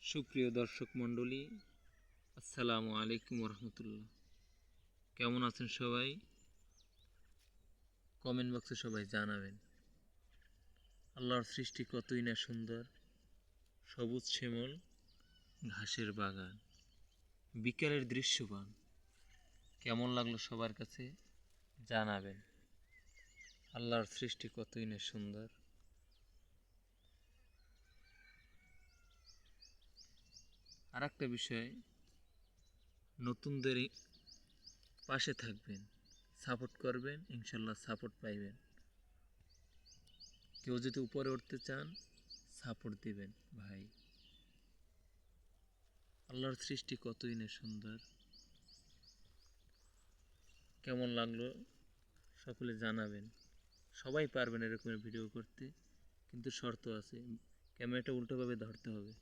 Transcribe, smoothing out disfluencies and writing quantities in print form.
সুপ্রিয় দর্শক মণ্ডলী, আসসালামু আলাইকুম রহমতুল্লাহ। কেমন আছেন সবাই? কমেন্ট বক্সে সবাই জানাবেন। আল্লাহর সৃষ্টি কতই না সুন্দর, সবুজ শ্যামল ঘাসের বাগান, বিকালের দৃশ্যবান। কেমন লাগলো সবার কাছে জানাবেন। আল্লাহর সৃষ্টি কতই না সুন্দর। আর একটা বিষয়, নতুনদের পাশে থাকবেন, সাপোর্ট করবেন, ইনশাল্লাহ সাপোর্ট পাইবেন। কেউ যদি উপরে উঠতে চান, সাপোর্ট দিবেন ভাই। আল্লাহর সৃষ্টি কতই না সুন্দর। কেমন লাগলো সকলে জানাবেন। সবাই পারবেন এরকমের ভিডিও করতে, কিন্তু শর্ত আছে, ক্যামেরাটা উল্টোভাবে ধরতে হবে।